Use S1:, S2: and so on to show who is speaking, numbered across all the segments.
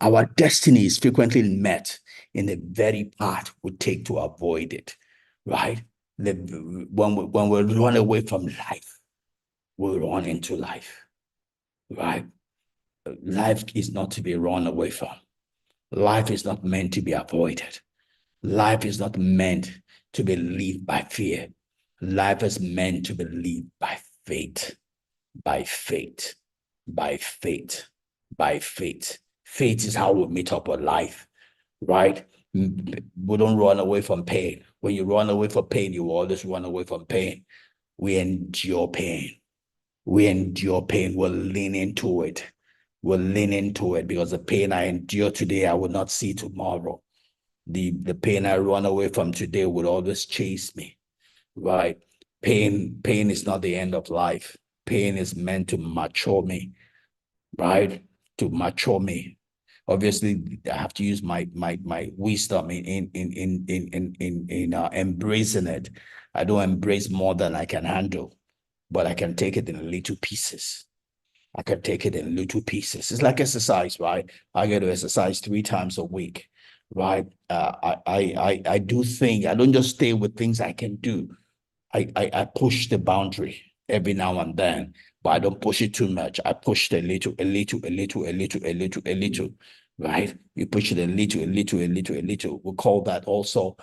S1: Our destiny is frequently met in the very path we take to avoid it, right? When we run away from life, we run into life, right? Life is not to be run away from. Life is not meant to be avoided. Life is not meant to be lived by fear. Life is meant to be lived by faith, by faith, by faith, by faith. Faith is how we meet up with life, right? We don't run away from pain. When you run away from pain, you always run away from pain. We endure pain. We endure pain. We'll lean into it. We'll lean into it because the pain I endure today, I will not see tomorrow. The pain I run away from today will always chase me, right? Pain is not the end of life. Pain is meant to mature me, right? To mature me. Obviously, I have to use my wisdom in embracing it. I don't embrace more than I can handle, but I can take it in little pieces. I can take it in little pieces. It's like exercise, right? I get to exercise 3 times a week, right? I do things. I don't just stay with things I can do. I push the boundary every now and then, but I don't push it too much. I push it a little, a little, a little, a little, a little, a little, right? You push it a little, a little, a little, a little. We call that also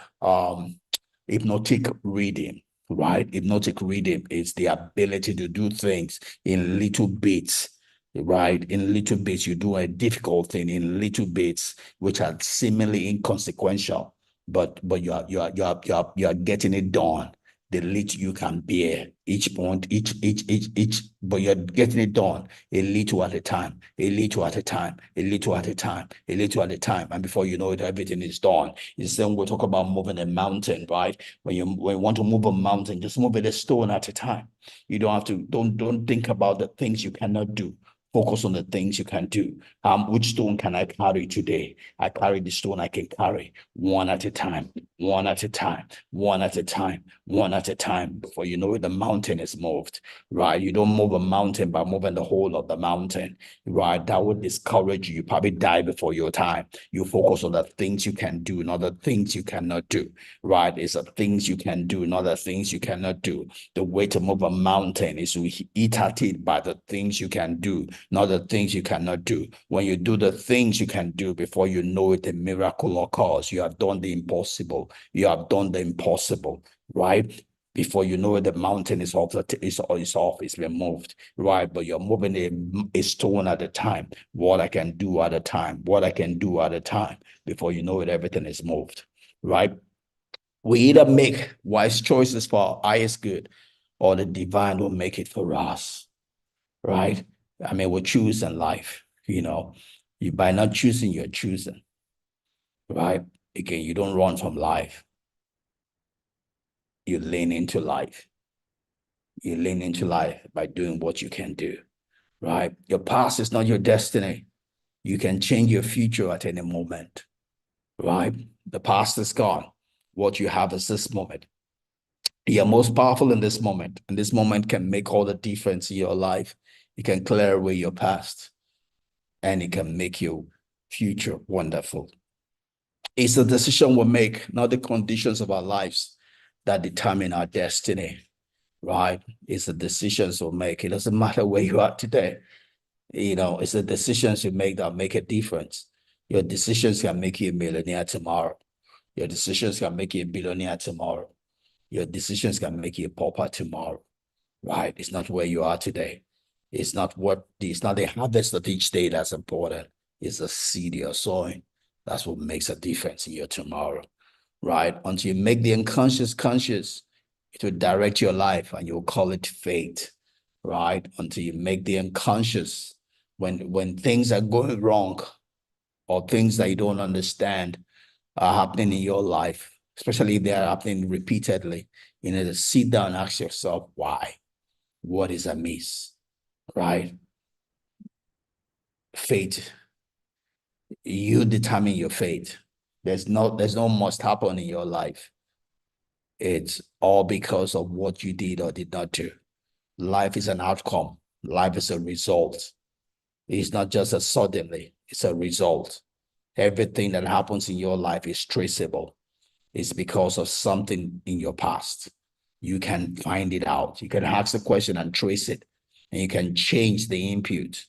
S1: hypnotic reading, right? Hypnotic reading is the ability to do things in little bits, right? In little bits, you do a difficult thing in little bits, which are seemingly inconsequential, but you are getting it done. The little you can bear each point, each, but you're getting it done a little at a time, a little at a time, a little at a time, a little at a time. And before you know it, everything is done. It's then we talk about moving a mountain, right? When you want to move a mountain, just move it a stone at a time. You don't have to, don't think about the things you cannot do. Focus on the things you can do. Which stone can I carry today? I carry the stone I can carry one at a time, one at a time, one at a time, one at a time. Before you know it, the mountain is moved, right? You don't move a mountain by moving the whole of the mountain, right? That would discourage you. You probably die before your time. You focus on the things you can do, not the things you cannot do, right? It's the things you can do, not the things you cannot do. The way to move a mountain is to eat at it by the things you can do, not the things you cannot do. When you do the things you can do, before you know it, a miracle occurs. You have done the impossible. You have done the impossible, right? Before you know it, the mountain is off, it's been moved, right? But you're moving a stone at a time. What I can do at a time, what I can do at a time. Before you know it, everything is moved, right? We either make wise choices for our highest good, or the divine will make it for us, right? I mean, we choose in life, you by not choosing, you're choosing, right? Again, you don't run from life. You lean into life. You lean into life by doing what you can do, right? Your past is not your destiny. You can change your future at any moment, right? The past is gone. What you have is this moment. You're most powerful in this moment, and this moment can make all the difference in your life. It can clear away your past, and it can make your future wonderful. It's the decision we make, not the conditions of our lives, that determine our destiny, right? It's the decisions we make. It doesn't matter where you are today. It's the decisions you make that make a difference. Your decisions can make you a millionaire tomorrow. Your decisions can make you a billionaire tomorrow. Your decisions can make you a pauper tomorrow, right? It's not where you are today. It's not the harvest of each day that's important. It's the seed you're sowing. That's what makes a difference in your tomorrow, right? Until you make the unconscious conscious, it will direct your life, and you'll call it fate, right? Until you make the unconscious, when things are going wrong, or things that you don't understand are happening in your life, especially if they are happening repeatedly, you need to sit down and ask yourself, why? What is amiss, right? Fate. You determine your fate. There's no must happen in your life. It's all because of what you did or did not do. Life is an outcome. Life is a result. It's not just a suddenly, it's a result. Everything that happens in your life is traceable. It's because of something in your past. You can find it out. You can ask the question and trace it, and you can change the input.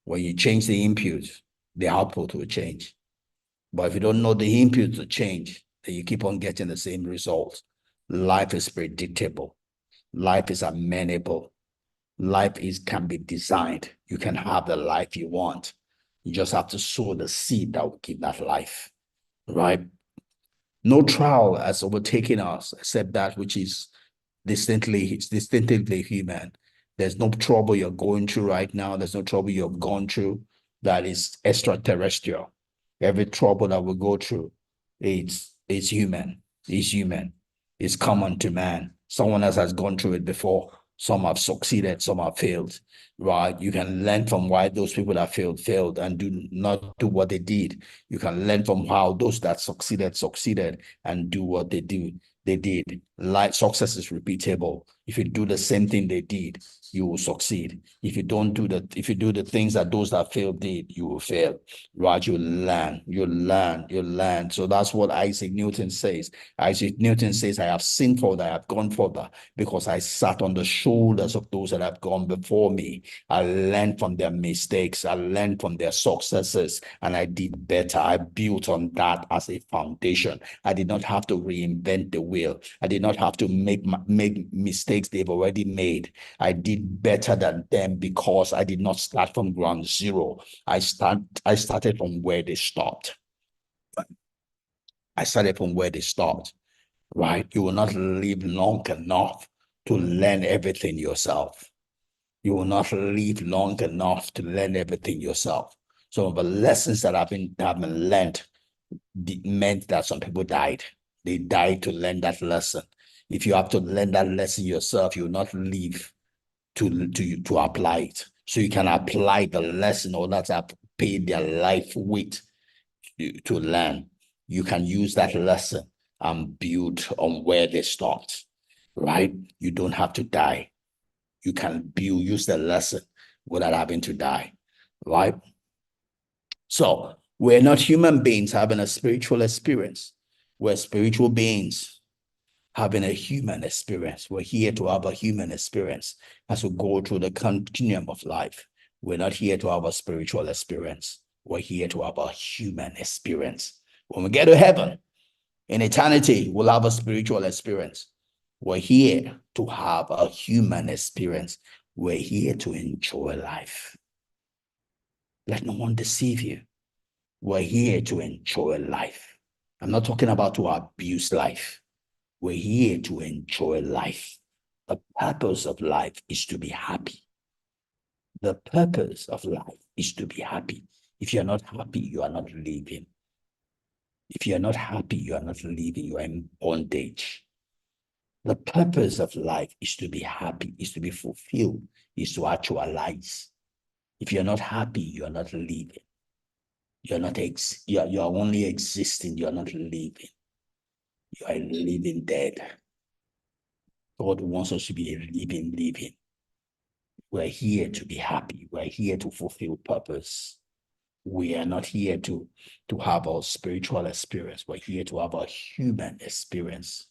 S1: When you change the input, the output will change. But if you don't know the input to change, then you keep on getting the same result. Life is predictable. Life is amenable. Life can be designed. You can have the life you want. You just have to sow the seed that will give that life, right? No trial has overtaken us except that which is distinctively human. There's no trouble you're going through right now. There's no trouble you've gone through that is extraterrestrial. Every trouble that we go through, it's human. It's human. It's common to man. Someone else has gone through it before. Some have succeeded, some have failed, right? You can learn from why those people that failed and do not do what they did. You can learn from how those that succeeded and do what they did. Like success is repeatable. If you do the same thing they did, you will succeed. If you do the things that those that failed did, you will fail. Right? You learn. So that's what Isaac Newton says. Isaac Newton says, I have seen further, I have gone further, because I sat on the shoulders of those that have gone before me. I learned from their mistakes, I learned from their successes, and I did better. I built on that as a foundation. I did not have to reinvent the wheel. I did not have to make mistakes they've already made. I did better than them because I did not start from ground zero. I started from where they stopped. I started from where they stopped, right? You will not live long enough to learn everything yourself. You will not live long enough to learn everything yourself. Some of the lessons that have been learned meant that some people died. They died to learn that lesson. If you have to learn that lesson yourself, you will not live to apply it. So you can apply the lesson, or that's have paid their life with to learn. You can use that lesson and build on where they stopped, right? You don't have to die. You can use the lesson without having to die, right? So we're not human beings having a spiritual experience. We're spiritual beings having a human experience. We're here to have a human experience as we go through the continuum of life. We're not here to have a spiritual experience. We're here to have a human experience. When we get to heaven, in eternity, we'll have a spiritual experience. We're here to have a human experience. We're here to enjoy life. Let no one deceive you. We're here to enjoy life. I'm not talking about to abuse life. We're here to enjoy life. The purpose of life is to be happy. The purpose of life is to be happy. If you're not happy, you are not living. If you're not happy, you are not living. You are in bondage. The purpose of life is to be happy, is to be fulfilled, is to actualize. If you're not happy, you are not living. You're only existing, you're not living. You are living dead. God wants us to be a living. We're here to be happy. We're here to fulfill purpose. We are not here to have a spiritual experience. We're here to have a human experience,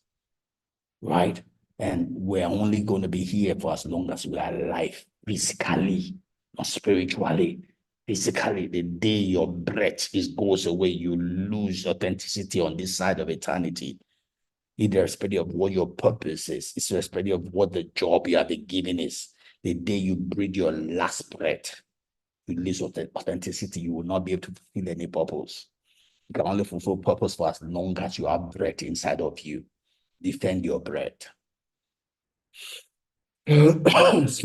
S1: right? And we're only going to be here for as long as we are alive, physically, not spiritually. Physically, the day your breath goes away, you lose authenticity on this side of eternity. Irrespective of what your purpose is, irrespective of what the job you have been given is, the day you breathe your last breath, you lose authenticity. You will not be able to fulfill any purpose. You can only fulfill purpose for as long as you have breath inside of you. Defend your breath. Excuse